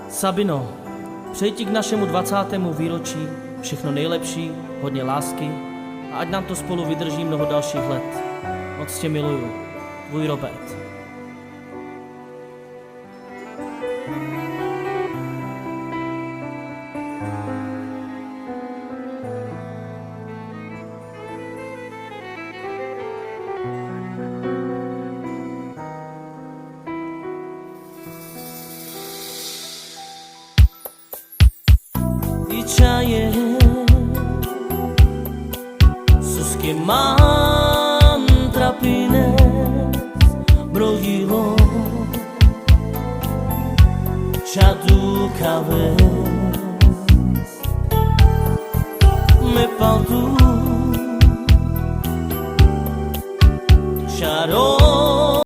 Sabino, přeji ti k našemu 20. výročí všechno nejlepší, hodně lásky a ať nám to spolu vydrží mnoho dalších let. Moc tě miluju. Tvůj Robert. Čaje Susky mantrapines Brogilo Čadu kave